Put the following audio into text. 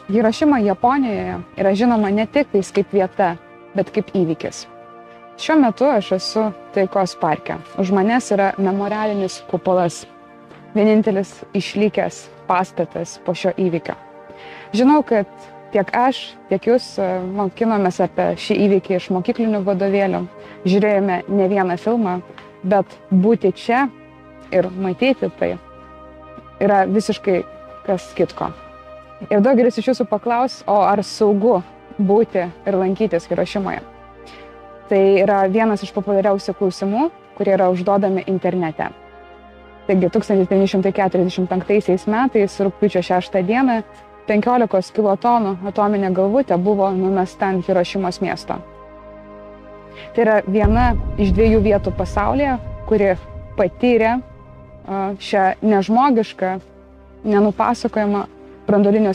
Hirošima Japonijoje yra žinoma ne tik tais kaip vieta, bet kaip įvykis. Šiuo metu aš esu Taikos parke. Už manęs yra memorialinis kupolas. Vienintelis išlikęs pastatas po šio įvykio. Žinau, kad tiek aš, tiek jūs mokinomės apie šį įvykį iš mokyklinių vadovėlių. Žiūrėjome ne vieną filmą, bet būti čia ir matyti tai yra visiškai kas kitko. Ir daugelis iš jūsų paklaus, o ar saugu būti ir lankytis Hirošimoje? Tai yra vienas iš populiariausių klausimų, kurie yra užduodami internete. Taigi 1945 metais, rugpjūčio 6 dieną, 15 kilotonų atominė galvutė buvo numesta ant Hirošimos miesto. Tai yra viena iš 2 vietų pasaulyje, kuri patyrė šią nežmogišką, nenupasakojamą branduolinio